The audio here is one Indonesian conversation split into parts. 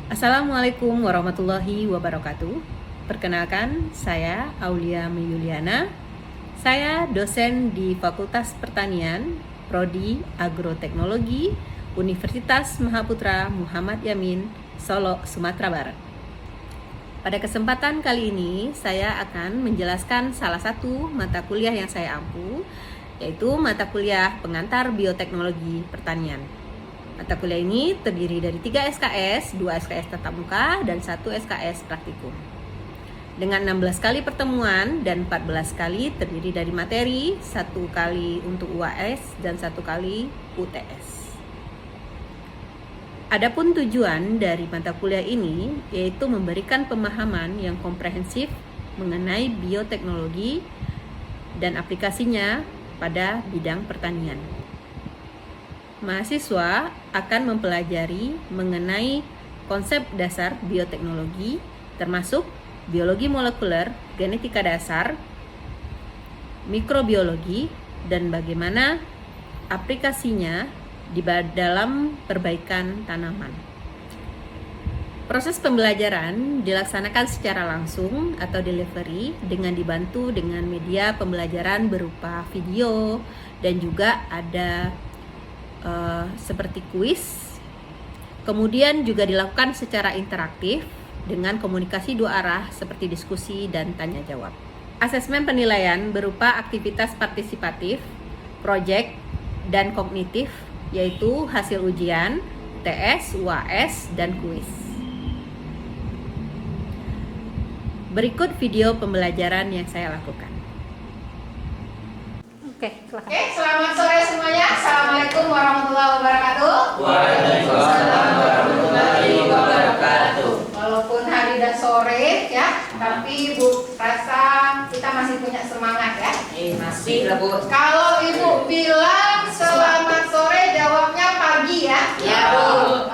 Assalamualaikum warahmatullahi wabarakatuh. Perkenalkan, saya Aulia Meyuliana. Saya dosen di Fakultas Pertanian, Prodi Agroteknologi, Universitas Mahaputra Muhammad Yamin, Solo, Sumatera Barat. Pada kesempatan kali ini, saya akan menjelaskan salah satu mata kuliah yang saya ampu, yaitu mata kuliah Pengantar Bioteknologi Pertanian. Mata kuliah ini terdiri dari 3 SKS, 2 SKS tatap muka, dan 1 SKS praktikum. Dengan 16 kali pertemuan dan 14 kali terdiri dari materi, 1 kali untuk UAS dan 1 kali UTS. Adapun tujuan dari mata kuliah ini yaitu memberikan pemahaman yang komprehensif mengenai bioteknologi dan aplikasinya pada bidang pertanian. Mahasiswa akan mempelajari mengenai konsep dasar bioteknologi, termasuk biologi molekuler, genetika dasar, mikrobiologi, dan bagaimana aplikasinya di dalam perbaikan tanaman. Proses pembelajaran dilaksanakan secara langsung atau delivery dengan dibantu dengan media pembelajaran berupa video dan juga ada seperti kuis. Kemudian juga dilakukan secara interaktif dengan komunikasi dua arah seperti diskusi dan tanya jawab. Asesmen penilaian berupa aktivitas partisipatif, proyek, dan kognitif, yaitu hasil ujian, TS, UAS, dan kuis. Berikut video pembelajaran yang saya lakukan. Silakan. Selamat sore semuanya. Assalamualaikum warahmatullahi wabarakatuh. Waalaikumsalam warahmatullahi wabarakatuh. Walaupun hari dan sore ya, tapi Ibu rasa kita masih punya semangat ya. Masih lah Bu. Kalau Ibu bilang selamat sore, jawabnya pagi ya. Ya Bu.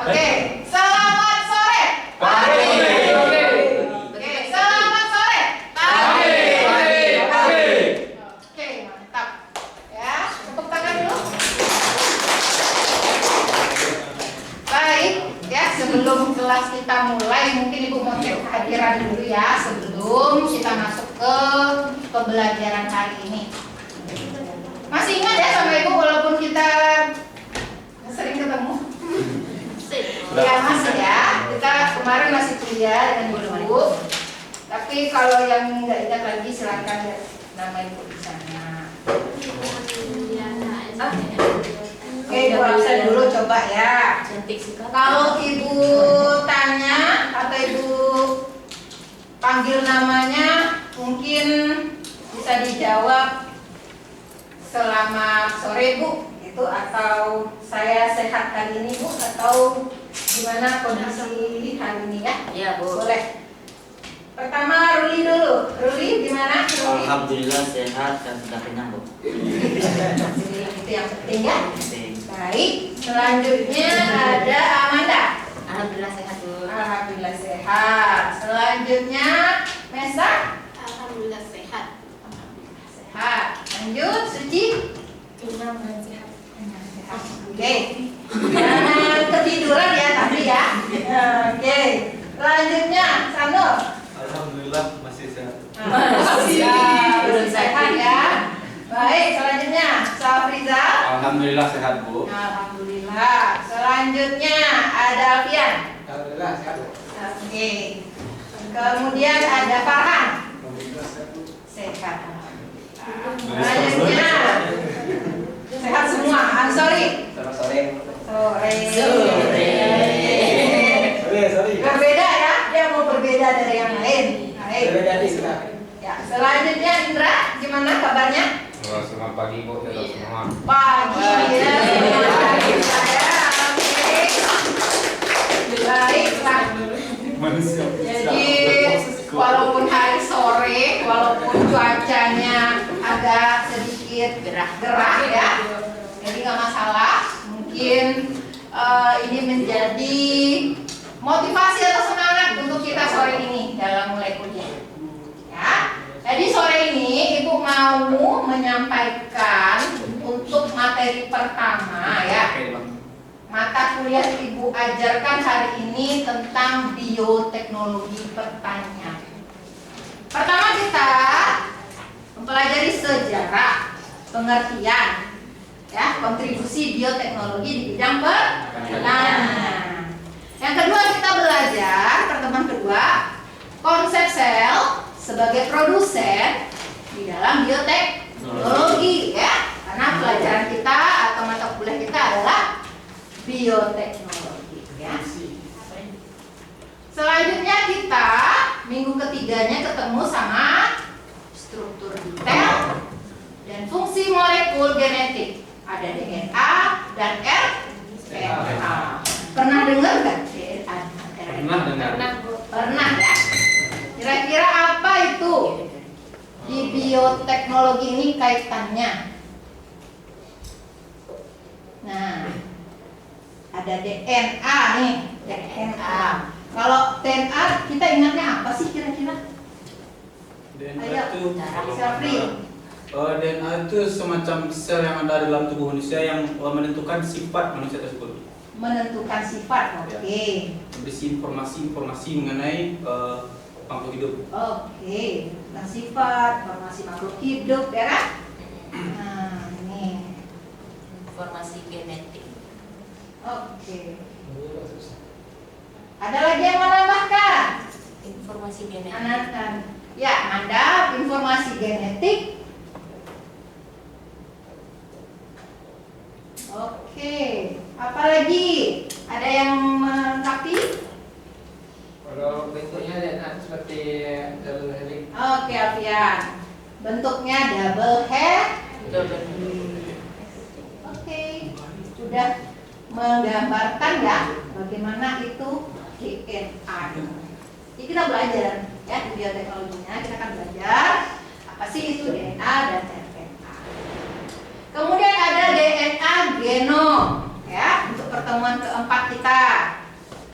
Oke, selamat sore. Pagi. Oke, selamat sore. Pagi. Oke, mantap. Ya, tepuk tangan dulu. Baik, ya sebelum kelas kita mulai, mungkin Ibu mau cek kehadiran dulu ya sebelum kita masuk ke pembelajaran hari ini. Masih ingat ya sama Ibu walaupun kita sering ketemu? Ya masih ya. Kita kemarin masih kuliah dengan Ibu. Tapi kalau yang nggak ingat lagi silakan lihat nama Ibu di sana. Oke, Ibu absen dulu coba ya. Cantik sekali. Kalau Ibu tanya atau Ibu panggil namanya, mungkin bisa dijawab selamat sore Bu, gitu, atau saya sehat hari ini Bu, atau gimana kondisi hari ini ya? Ya Bu. Boleh. Pertama Ruli dulu. Ruli gimana? Ruli? Alhamdulillah sehat dan sudah kenyang Bu. Itu yang penting ya. Penting. Baik. Selanjutnya ada Amanda. Alhamdulillah sehat Bu. Alhamdulillah sehat. Selanjutnya Mesa. Alhamdulillah sehat. Alhamdulillah sehat. Lanjut Suci. Kenyang dan sehat. Sehat. Oke. Jangan ketiduran ya tapi ya. Oke. Selanjutnya Sanur. Alhamdulillah masih sehat. Belum sehat ya. Baik. Selanjutnya Safrizal. Alhamdulillah sehat Bu. Alhamdulillah. Selanjutnya ada Alfian. Alhamdulillah sehat Bu. Oke. Kemudian ada Farhan. Alhamdulillah sehat Bu. Sehat. Selanjutnya sehat semua. Sorry. Selamat sore. Sore. Sorry. Berbeda ya. Dia mau berbeda dari yang lain. Baik. Ya. Selanjutnya Indra, gimana kabarnya? Selamat pagi Bu. Selamat. Pagi ya. Pagi saya. Oke. Baiklah. Manusia. Jadi walaupun hari sore, walaupun cuacanya agak sedikit gerah ya, jadi nggak masalah. Mungkin ini menjadi motivasi atau semangat untuk kita sore ini dalam mulai kuliah. Ya, jadi sore ini Ibu mau menyampaikan untuk materi pertama ya. mata kuliah Ibu ajarkan hari ini tentang bioteknologi pertanian. Pertama kita mempelajari sejarah, pengertian, ya, kontribusi bioteknologi di bidang pertanian. Yang kedua kita belajar, pertemuan kedua, konsep sel sebagai produsen di dalam bioteknologi, ya. Karena pelajaran kita atau mata kuliah kita adalah bioteknologi, ya. Selanjutnya kita minggu ketiganya ketemu sama struktur detail dan fungsi molekul genetik. Ada DNA dan RNA. Pernah dengar nggak DNA? Pernah dengar. Pernah ya. Kira-kira apa itu di bioteknologi ini kaitannya? Nah, ada DNA nih, DNA. Kalau DNA kita ingatnya apa sih kira-kira? DNA Ayo, itu Syafri. DNA itu semacam sel yang ada dalam tubuh manusia yang menentukan sifat manusia tersebut. Menentukan sifat, oke. Berisi informasi mengenai makhluk hidup. Oke, tentang sifat, informasi makhluk hidup, ya kan? Nah, ini. Informasi genetik. Oke. Ada lagi yang mau menambahkan? Informasi genetik. Anakan. Ya, ada informasi genetik. Oke, apa lagi? Ada yang melengkapi? Kalau bentuknya DNA seperti double helix. Oke, Alfian. Bentuknya double head. Oke, sudah menggambarkan ya bagaimana itu DNA. Jadi kita belajar ya di bioteknologinya, kita akan belajar apa sih itu DNA dan RNA. Kemudian ada DNA genom ya untuk pertemuan keempat kita.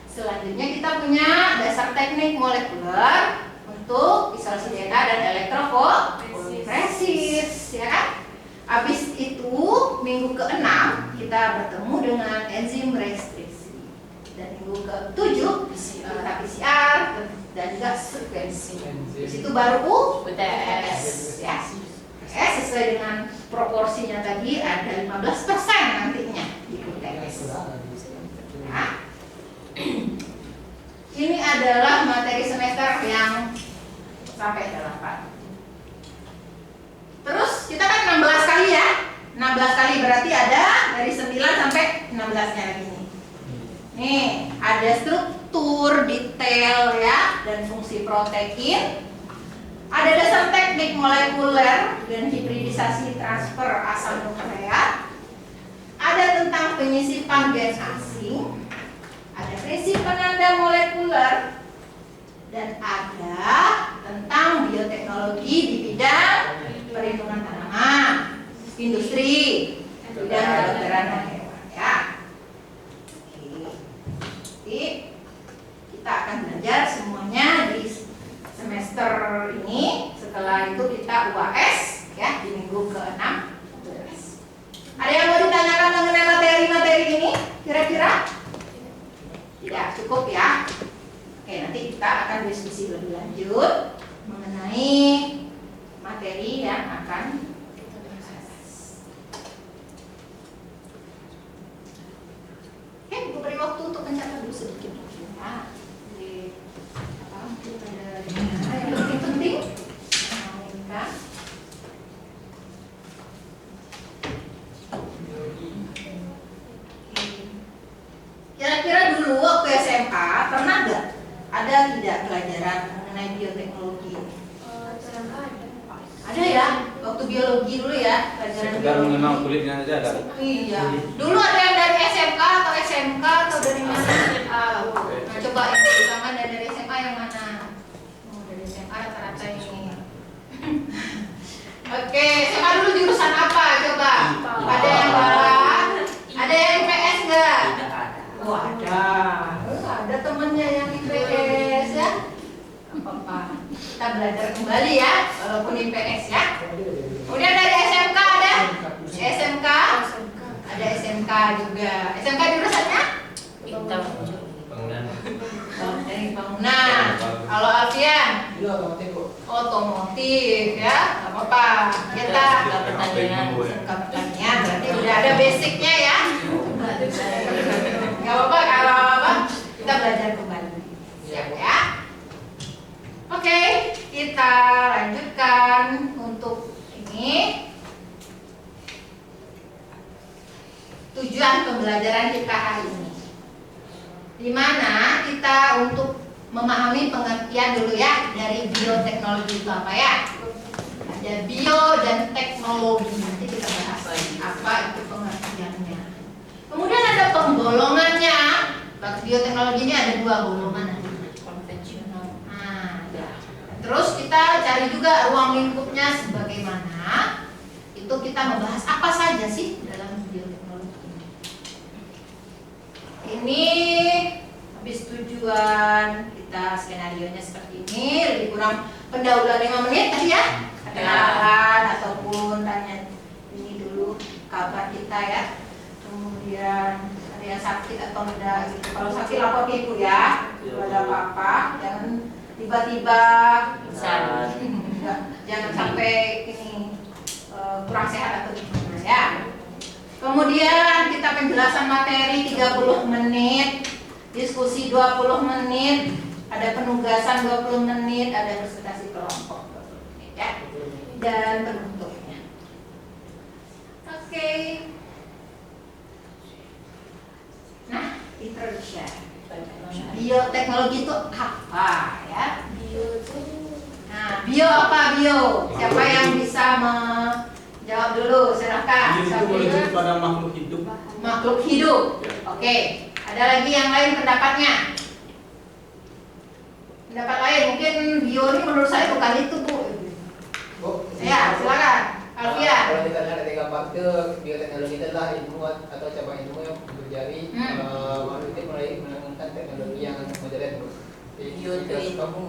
Selanjutnya kita punya dasar teknik molekuler untuk isolasi DNA dan elektroforesis, ya kan? Habis itu minggu ke-6 kita bertemu dengan enzim restriksi dan minggu ke-7 kita PCR dan juga sekuensi. Di situ baru UTS, ya. Sesuai dengan proporsinya tadi ada 15% nantinya di UTS. Nah, ini adalah materi semester yang sampai 8. Terus kita kan 16 kali ya. 16 kali berarti ada dari 9 sampai 16-nya lagi nih. Nih, ada struktur, detail ya dan fungsi protein. Ada dasar teknik molekuler dan hibridisasi transfer asal nukleat. Ada tentang penyisipan gen asing. Ada prinsip penanda molekuler dan ada tentang bioteknologi di bidang perlindungan tanaman, industri, bidang kedokteran dan hewan ya. Oke. Jadi kita akan belajar semuanya di semester ini. Setelah itu kita UAS ya di minggu ke-6. Ada yang mau ditanyakan mengenai materi-materi ini? Kira-kira? Tidak cukup ya. Oke, nanti kita akan diskusi lebih lanjut mengenai materi yang akan kita bahas. Oke, gue beri waktu untuk mencatat dulu sedikit. Nah, jadi apa? Mungkin ada yang penting-penting. Nah, ini kan. Kira-kira dulu waktu SMA pernah nggak ada tidak pelajaran mengenai bioteknologi? Ada ya, waktu biologi dulu ya pelajaran Sekedar biologi. mengenal kulitnya saja ada. Iya. Dulu ada yang dari SMK atau SMK atau dari mana? Nah, coba yang pertama dari SMA yang mana? Oh, dari SMA rata-rata ini. Oke, SMA dulu jurusan apa? Coba. Ada yang barat? Ada yang IPS nggak? Tidak ada. Oh, ada. Ada temennya yang IPS ya. Apa-apa. Kita belajar kembali ya, walaupun IPS ya. Kemudian dari SMK ada? SMK? Ada SMK juga. SMK jurusannya? Kita Bangunan. Dari bangunan. Kalau Alfian? Dulu otomotif Bu. Otomotif ya, nggak apa-apa. Kita pertanian. SMK pertanian berarti udah ada basicnya ya. Nggak apa-apa kalau apa kita belajar kembali. Siap ya? Oke, kita lanjutkan untuk ini. Tujuan pembelajaran kita hari ini, di mana kita untuk memahami pengertian dulu ya dari bioteknologi itu apa ya? Ada bio dan teknologi, nanti kita bahas apa itu pengertiannya. Kemudian ada penggolongannya. Bioteknologi ini ada 2 golongan. konvensional. Nah, ya. Terus kita cari juga ruang lingkupnya sebagaimana. Itu kita membahas apa saja sih dalam bioteknologi ini. Ini habis tujuan kita skenarionya seperti ini, lebih kurang pendahuluan 5 menit tadi ya. Kenalan ataupun tanya ini dulu kabar kita ya. Kemudian ada yang sakit atau enggak gitu. Kalau sakit lapor ke ibu ya. Kalau ada apa-apa jangan tiba-tiba jangan sampai ini kurang sehat atau gimana ya. Kemudian kita penjelasan materi 30 menit, diskusi 20 menit, ada penugasan 20 menit, ada presentasi kelompok 20 menit ya. Dan penutupnya. Oke. Nah, introduction. Bioteknologi itu apa ya? Bio itu Nah, bio apa bio? Siapa yang bisa menjawab dulu? Silakan. Bio itu Sambil- merujuk pada makhluk hidup. makhluk hidup. Oke. Ada lagi yang lain pendapatnya? Pendapat lain mungkin bio ini menurut saya bukan itu Bu. Bu. Ya, silakan. Alfian. Kalau kita lihat dari gambar itu bioteknologi itu adalah ilmu atau cabang ilmu yang mempelajari makhluk hidup mulai menggunakan teknologi yang modern Bu. Bio itu ilmu.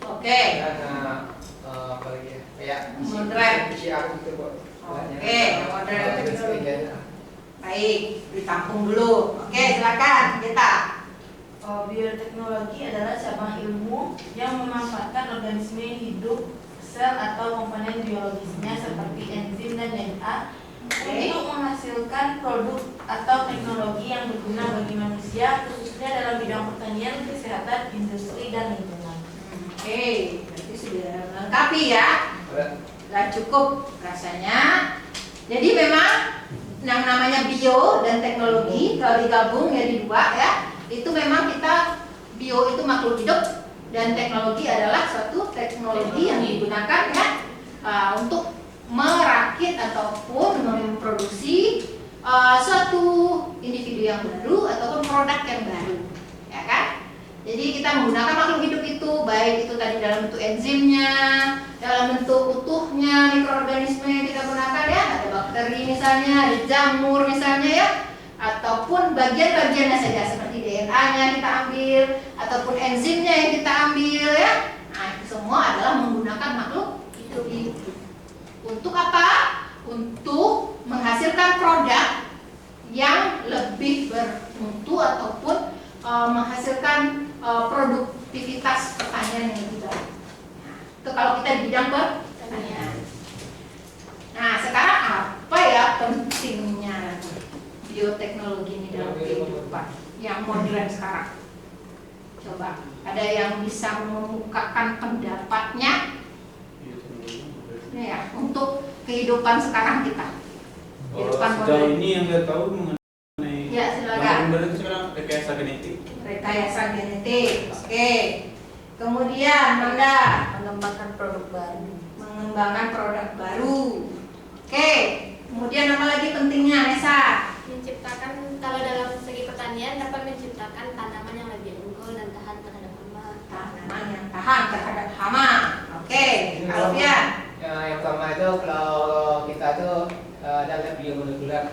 Oke. Dan apa lagi ya? Kayak Modern. PCR gitu Bu. Oke, modern. Terus sebagainya. Baik, ditampung dulu. Oke, silakan kita. Bioteknologi adalah cabang ilmu yang memanfaatkan organisme hidup, sel atau komponen biologisnya seperti enzim dan DNA untuk menghasilkan produk atau teknologi yang berguna bagi manusia, khususnya dalam bidang pertanian, kesehatan, industri, dan lingkungan. Oke, berarti sudah melengkapi ya. Gak cukup rasanya. Jadi memang yang namanya bio dan teknologi kalau digabung jadi 2 ya. Itu memang kita bio itu makhluk hidup dan teknologi adalah suatu teknologi yang digunakan ya untuk merakit ataupun memproduksi suatu individu yang baru ataupun produk yang baru, ya kan? Jadi kita menggunakan makhluk hidup itu baik itu tadi dalam bentuk enzimnya, dalam bentuk utuhnya mikroorganisme yang kita gunakan ya, ada bakteri misalnya, ada jamur misalnya ya, ataupun bagian-bagiannya saja seperti DNA-nya kita ambil ataupun enzimnya yang kita ambil ya. Nah, itu semua adalah menggunakan makhluk hidup itu. Untuk apa? Untuk menghasilkan produk yang lebih bermutu ataupun menghasilkan produktivitas pertanian yang lebih baik. Nah, itu kalau kita di bidang pertanian. Nah, sekarang apa ya pentingnya bioteknologi ini dalam kehidupan yang modern sekarang? Coba, ada yang bisa mengemukakan pendapatnya? Ya, untuk kehidupan sekarang kita. Kehidupan Sejauh modern. ini yang saya tahu mengenai Ya, silakan. yang benar itu sekarang rekayasa genetik. Rekayasa genetik. Oke. Kemudian Manda Mengembangkan produk baru. mengembangkan produk baru. Oke. Kemudian apa lagi pentingnya, Nesa? menciptakan, kalau dalam segi pertanian dapat menciptakan tanaman yang lebih unggul dan tahan terhadap hama. Tanaman yang tahan terhadap hama. Oke. Alfian. Ya, yang pertama itu kalau kita tuh dalam biomolekuler,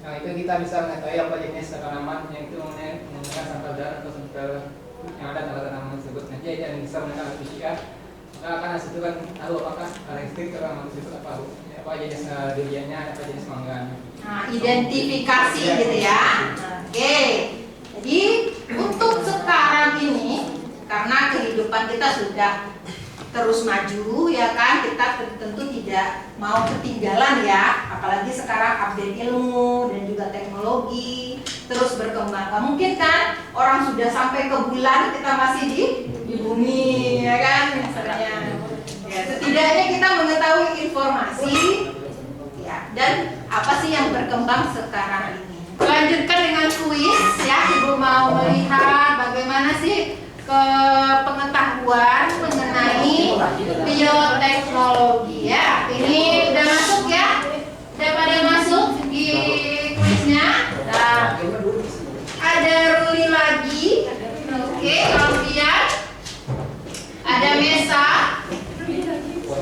yang itu kita bisa mengetahui apa jenis tanaman yang itu menggunakan sampel darah atau sampel yang ada dalam tanaman tersebut. Nanti yang bisa menggunakan PCR, maka akan hasil itu kan tahu apakah karakteristik tanaman tersebut apa apa jenis duriannya, apa jenis mangganya. Nah, identifikasi gitu ya. Oke. Jadi untuk sekarang ini karena kehidupan kita sudah terus maju ya kan, kita tentu tidak mau ketinggalan ya, apalagi sekarang update ilmu dan juga teknologi terus berkembang. Gak mungkin kan orang sudah sampai ke bulan kita masih di bumi ya kan misalnya. Ya, setidaknya kita mengetahui informasi ya, dan apa sih yang berkembang sekarang ini. Lanjutkan dengan kuis ya, Ibu mau melihat bagaimana sih ke pengetahuan mengenai bioteknologi ya. Ini udah masuk ya? Udah pada masuk di kuisnya? Nah, ada Ruli lagi. Oke, kemudian ada Mesa,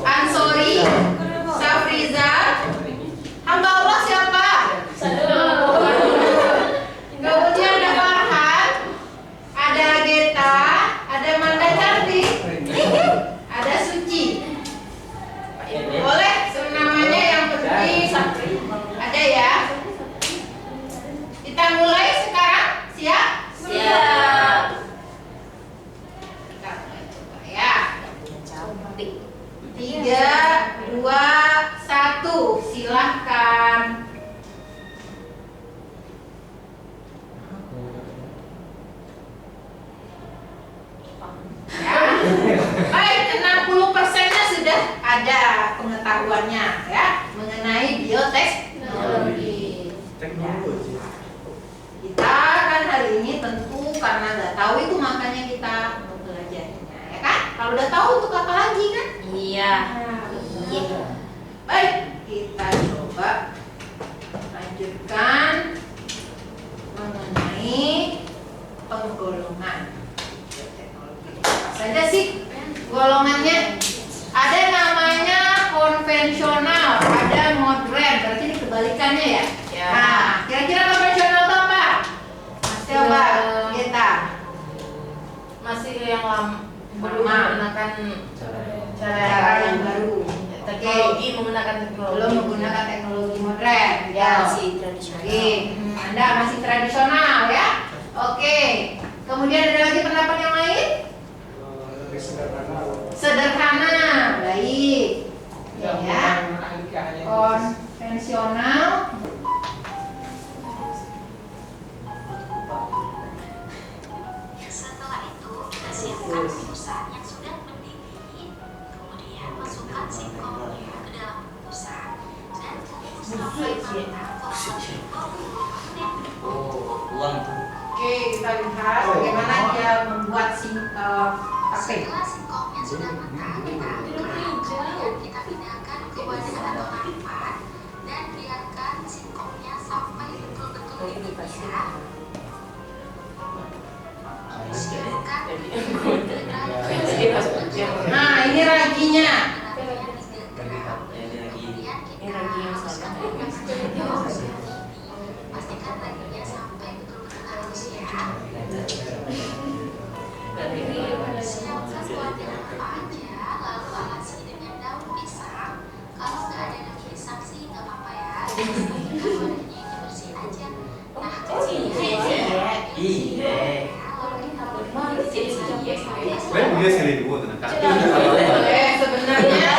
Ansori, Safriza, hamba Allah siapa? Kemudian ada Farhan, ada Geta, ada Manda Cantik, ada Suci. Boleh namanya yang penting ada ya. Kita mulai sekarang, siap? Siap. Kita mulai coba ya. 3, 2, 1, silahkan. Ya. Baik, 60%-nya sudah ada pengetahuannya ya mengenai bioteknologi. Teknologi. Kita kan hari ini tentu karena nggak tahu itu makanya kita mempelajarinya ya kan. Kalau udah tahu untuk apa lagi kan? Iya. Iya. Baik, kita coba lanjutkan mengenai penggolongan bioteknologi. Apa saja sih golongannya? Ada namanya konvensional, ada modern. Berarti ini kebalikannya ya? Ya. Nah, kira-kira konvensional itu apa? Coba kita. Masih yang lama, belum Lama. menggunakan Cara yang baru. teknologi, menggunakan teknologi. Belum menggunakan teknologi modern. Ya, masih tradisional. Oke, Anda masih tradisional ya. Oke. Kemudian ada lagi pendapat yang lain? Lebih sederhana. Sederhana, baik. Ya. Ahli Konvensional. Setelah itu, kita siapkan bungkusan yang sudah mendidih. Kemudian masukkan singkongnya ke dalam bungkusan dan tunggu sampai matang Uang tuh. Oke, kita lihat bagaimana dia membuat tape. Setelah singkongnya sudah matang, kita angkat, kemudian kita pindahkan ke wadah atau nampan dan biarkan singkongnya sampai betul-betul mendidih ya. Siapkan Nah, ini raginya. kemudian kita haluskan dengan pastikan raginya sampai betul-betul halus ya. Siapkan wadah apa aja, lalu alasi dengan daun pisang. Kalau nggak ada daun pisang sih nggak apa-apa ya. Pastikan wadahnya ini bersih aja. Nah, Dia selingkuh dengan Sebenarnya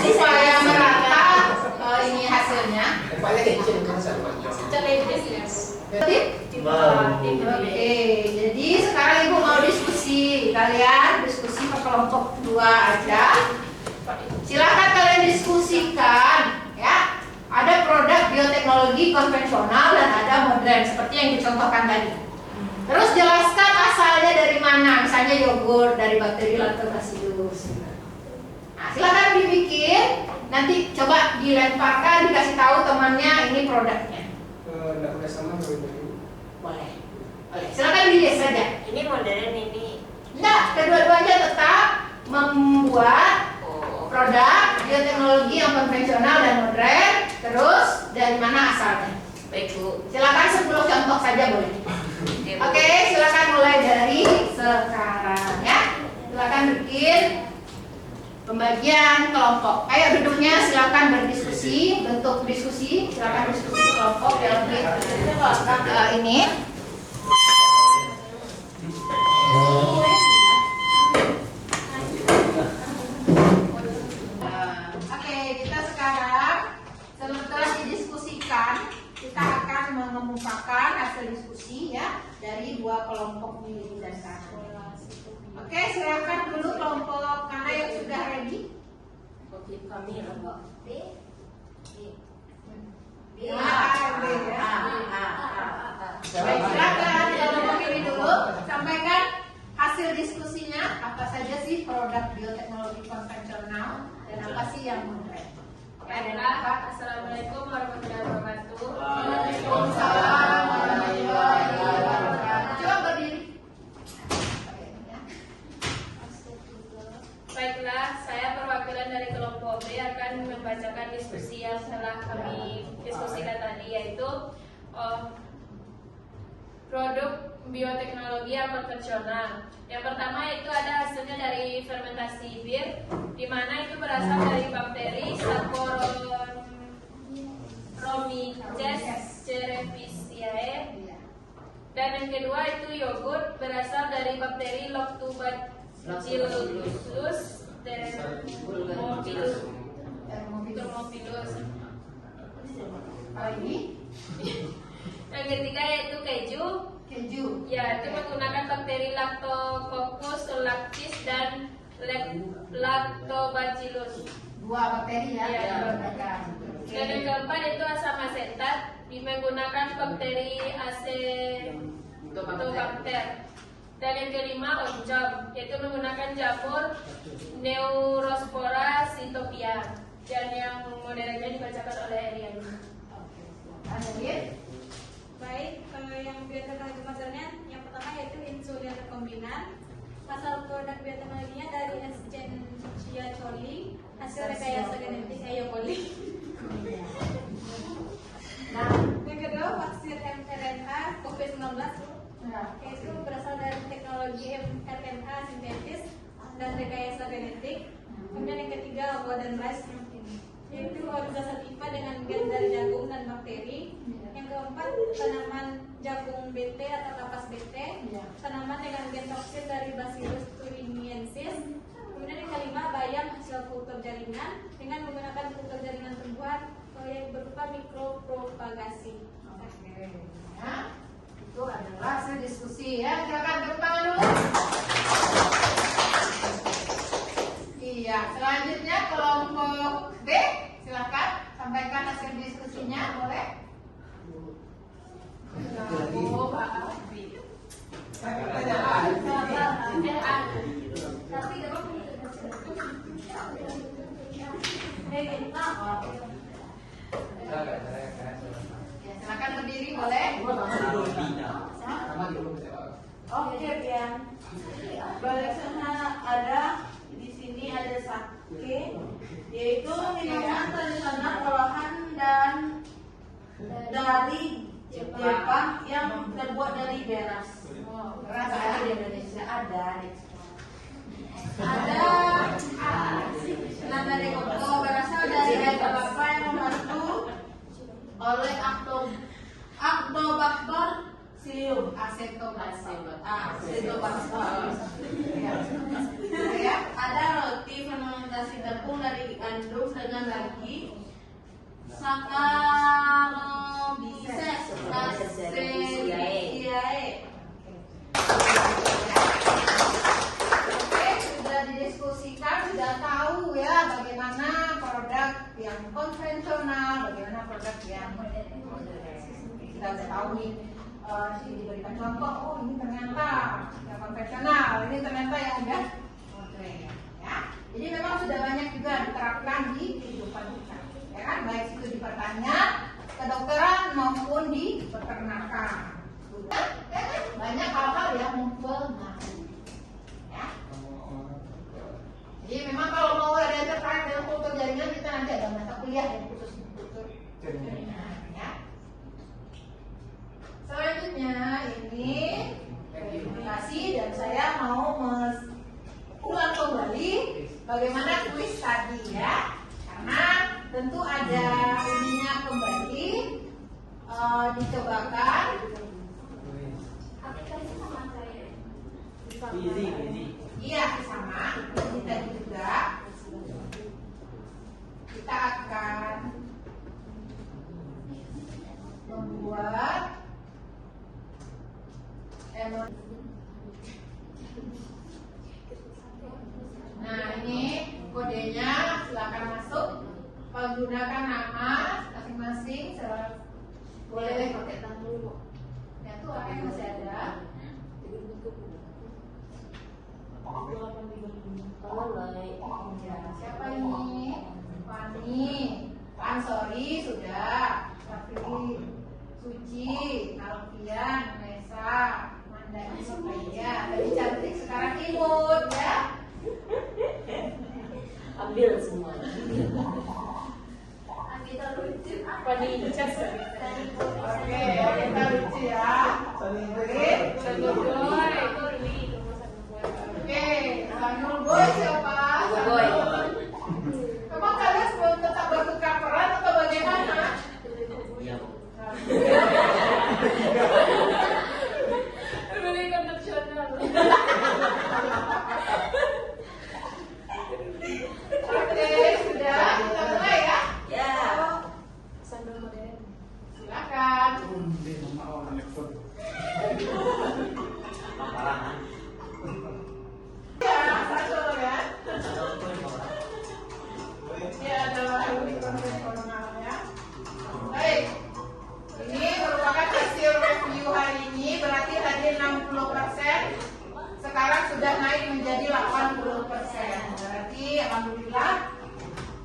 supaya merata ini hasilnya. Oke, jadi sekarang Ibu mau diskusi. Kalian diskusi per kelompok 2 aja. Silakan kalian diskusikan ya. Ada produk bioteknologi konvensional dan ada modern seperti yang dicontohkan tadi. Terus jelaskan asalnya dari mana, misalnya yogurt dari bakteri Lactobacillus. Nah, silakan dibikin, nanti coba dilemparkan, dikasih tahu temannya ini produknya. Tidak boleh sama Boleh, boleh. Silakan dilihat saja. Ini modern ini. Enggak, kedua-duanya tetap membuat produk bioteknologi yang konvensional dan modern. Terus dari mana asalnya? Baik Bu. Silakan 10 contoh saja boleh. Oke, silakan mulai dari sekarang ya. Silakan bikin pembagian kelompok. Ayo duduknya, silakan berdiskusi. diskusi, bentuk diskusi, silakan diskusi kelompok yang lebih ini. Oke, kita sekarang setelah didiskusikan, kita akan mengemukakan hasil diskusi ya dari dua kelompok milih dan kanan. Oke, silakan dulu kelompok mana yang sudah ready. Kami kelompok B. Baik, silakan kelompok ini dulu sampaikan hasil diskusinya, apa saja sih produk bioteknologi konvensional dan apa sih yang modern. Baiklah, Assalamualaikum warahmatullahi wabarakatuh. Waalaikumsalam warahmatullahi wabarakatuh. Coba berdiri. Baiklah, saya perwakilan dari kelompok B akan membacakan diskusi yang telah kami diskusikan tadi, yaitu produk bioteknologi yang konvensional. Yang pertama itu ada hasilnya dari fermentasi bir, di mana itu berasal dari bakteri Saccharomyces cerevisiae. Dan yang kedua itu yogurt berasal dari bakteri Lactobacillus thermophilus. Yang ketiga yaitu keju. Ya, itu menggunakan bakteri Lactococcus lactis dan Lactobacillus. Dua bakteri ya. Dan yang keempat itu asam asetat menggunakan bakteri Acetobacter. Dan yang kelima oncom, yaitu menggunakan jamur Neurospora cytopia. Dan yang modernnya dibacakan oleh Erian. Baik, yang bioteknologi modernnya yang pertama yaitu insulin rekombinan. Asal produk bioteknologinya dari Escherichia coli, hasil rekayasa genetik E. coli. Yang kedua vaksin mRNA COVID-19, yaitu berasal dari teknologi mRNA sintetis dan rekayasa genetik. Kemudian yang ketiga golden rice, yaitu orza sativa dengan gen dari jagung dan bakteri. Yang keempat tanaman jagung BT atau kapas BT, tanaman dengan gen toksin dari Bacillus thuringiensis. Kemudian yang kelima bayam hasil kultur jaringan dengan menggunakan kultur jaringan tumbuhan yang berupa mikropropagasi. Ya, itu adalah hasil diskusi ya. Silakan tepuk tangan dulu. Iya, selanjutnya kelompok B, silakan sampaikan hasil diskusinya, boleh? Silakan berdiri, boleh? Oke, Pian. Balik sana ada di sini ada sake, yaitu minuman tradisional olahan dan dari Jepang yang terbuat dari beras. Beras ada di Indonesia, ada. Ada nama Rekoko berasal dari air kelapa yang membantu oleh Actobacter psyllum. Acetobacter. Ada roti fermentasi tepung dari gandum dengan lagi Saccharomyces cerevisiae. Oke, sudah didiskusikan, sudah tahu ya bagaimana produk yang konvensional, bagaimana produk yang modern. Kita sudah tahu nih, diberikan contoh, oh ini ternyata yang konvensional, ini ternyata yang udah modern. Ya, jadi memang sudah banyak juga diterapkan di kehidupan kita, ya kan? Baik itu di pertanian, kedokteran maupun di peternakan. Banyak hal-hal yang mempengaruhi. Ya. Jadi memang kalau mau ada terkait dengan kultur jaringan, kita nanti ada mata kuliah yang khusus kultur jaringan. Ya. Selanjutnya ini verifikasi dan saya mau ulang kembali bagaimana kuis tadi ya, karena tentu ada Iya, sama. Ini tadi juga. Kita akan membuat Nah, ini kodenya, silakan masuk. Menggunakan nama masing-masing. Boleh pakai tamu. Ya tuh yang masih ada. Ya, siapa ini? Fani, Ansori sudah, Raffi, Suci, Alfian, Nesa, Mandani, Sophia. Tadi cantik, sekarang imut ya. Ambil semua. Kita lucu. Fani Icas. Oke, kita lucu ya. Oke, Sanul Boy siapa? Boy. Emang kalian sebelum tetap bertukar peran atau bagaimana? Iya. Really konvensional. Oke, sudah kita mulai ya. Ya. Sambil modern. Silakan. Ya, satu ya. Ini adalah konvensional ya. Baik. Ini merupakan hasil review hari ini, berarti tadi 60%. Sekarang sudah naik menjadi 80%. Berarti alhamdulillah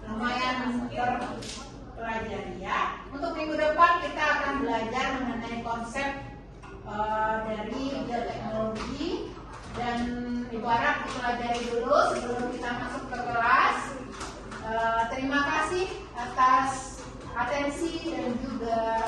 lumayan terpelajari ya. Untuk minggu depan kita akan belajar mengenai konsep dari bioteknologi dan ibarat dipelajari dulu sebelum kita masuk ke kelas. Terima kasih atas atensi dan juga